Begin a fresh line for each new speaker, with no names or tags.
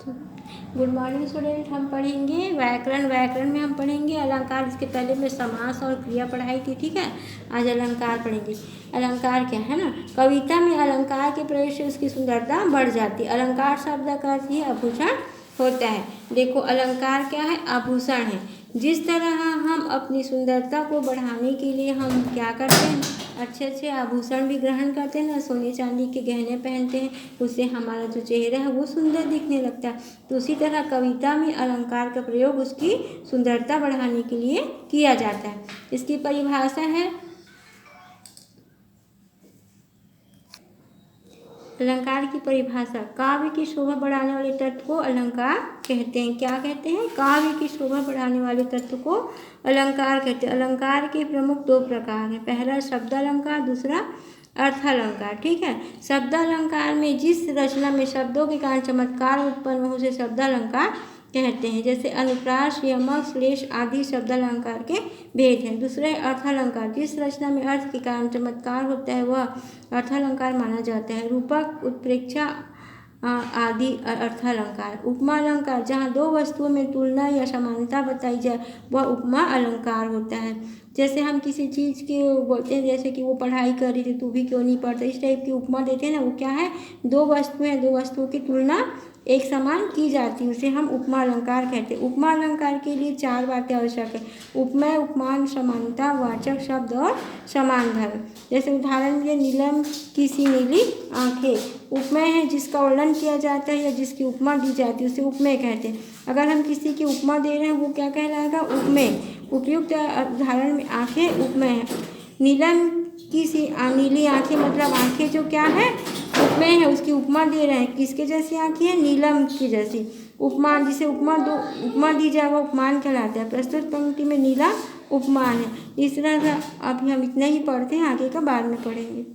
Good morning student. हम पढ़ेंगे व्याकरण। व्याकरण में हम पढ़ेंगे अलंकार। इसके पहले मैं समास और क्रिया पढ़ाई थी, ठीक है। आज अलंकार पढ़ेंगे। अलंकार क्या है ना, कविता में अलंकार के प्रयोग से उसकी सुंदरता बढ़ जाती है। अलंकार शब्द का अर्थ ही आभूषण होता है। देखो अलंकार क्या है, आभूषण है। जिस तरह हम अपनी सुंदरता को बढ़ाने के लिए हम क्या करते हैं, अच्छे अच्छे आभूषण भी ग्रहण करते हैं ना, सोने चांदी के गहने पहनते हैं, उससे हमारा जो चेहरा है वो सुंदर दिखने लगता है। तो उसी तरह कविता में अलंकार का प्रयोग उसकी सुंदरता बढ़ाने के लिए किया जाता है। इसकी परिभाषा है, अलंकार की परिभाषा, काव्य की शोभा बढ़ाने वाले तत्व को अलंकार कहते हैं। क्या कहते हैं, काव्य की शोभा बढ़ाने वाले तत्व को अलंकार कहते हैं। अलंकार के प्रमुख दो प्रकार हैं, पहला शब्द अलंकार, दूसरा अर्थ अलंकार, ठीक है। शब्द अलंकार में जिस रचना में शब्दों के कारण चमत्कार उत्पन्न हो उसे शब्द अलंकार कहते हैं। जैसे अनुप्रास, यमक, श्लेष आदि शब्द अलंकार के भेद हैं। दूसरे अर्थ अलंकार, जिस रचना में अर्थ के कारण चमत्कार होता है वह अर्थ अलंकार माना जाता है। रूपक, उत्प्रेक्षा आदि अर्थ अलंकार। उपमा अलंकार, जहाँ दो वस्तुओं में तुलना या समानता बताई जाए वह उपमा अलंकार होता है। जैसे हम किसी चीज़ के बोलते हैं, जैसे कि वो पढ़ाई कर रही थी तू भी क्यों नहीं पढ़ता, इस टाइप की उपमा देते हैं ना, वो क्या है, दो वस्तुएं हैं, दो वस्तुओं की तुलना एक समान की जाती है, उसे हम उपमा अलंकार कहते हैं। उपमा अलंकार के लिए चार बातें आवश्यक है, उपमेय, उपमान, समानता, वाचक शब्द और समान धर्म। जैसे उदाहरण के नीलम की सी नीली आंखें, उपमेय है जिसका वर्णन किया जाता है या जिसकी उपमा दी जाती है उसे उपमेय कहते हैं। अगर हम किसी की उपमा दे रहे हैं वो क्या कहलाएगा, उपमेय। उपयुक्त उदाहरण में आंखें उपमेय है। नीलम की सी नीली आंखें मतलब आंखें जो क्या है, उपमेय है, उसकी उपमा दे रहे हैं। किसके जैसी आंखें हैं, नीलम की जैसी। उपमान, जिसे उपमा दी जाए वह उपमान कहलाता है। प्रस्तुत पंक्ति में नीला उपमान है। इस तरह से अभी हम इतना ही पढ़ते हैं, आगे का बाद में पढ़ेंगे।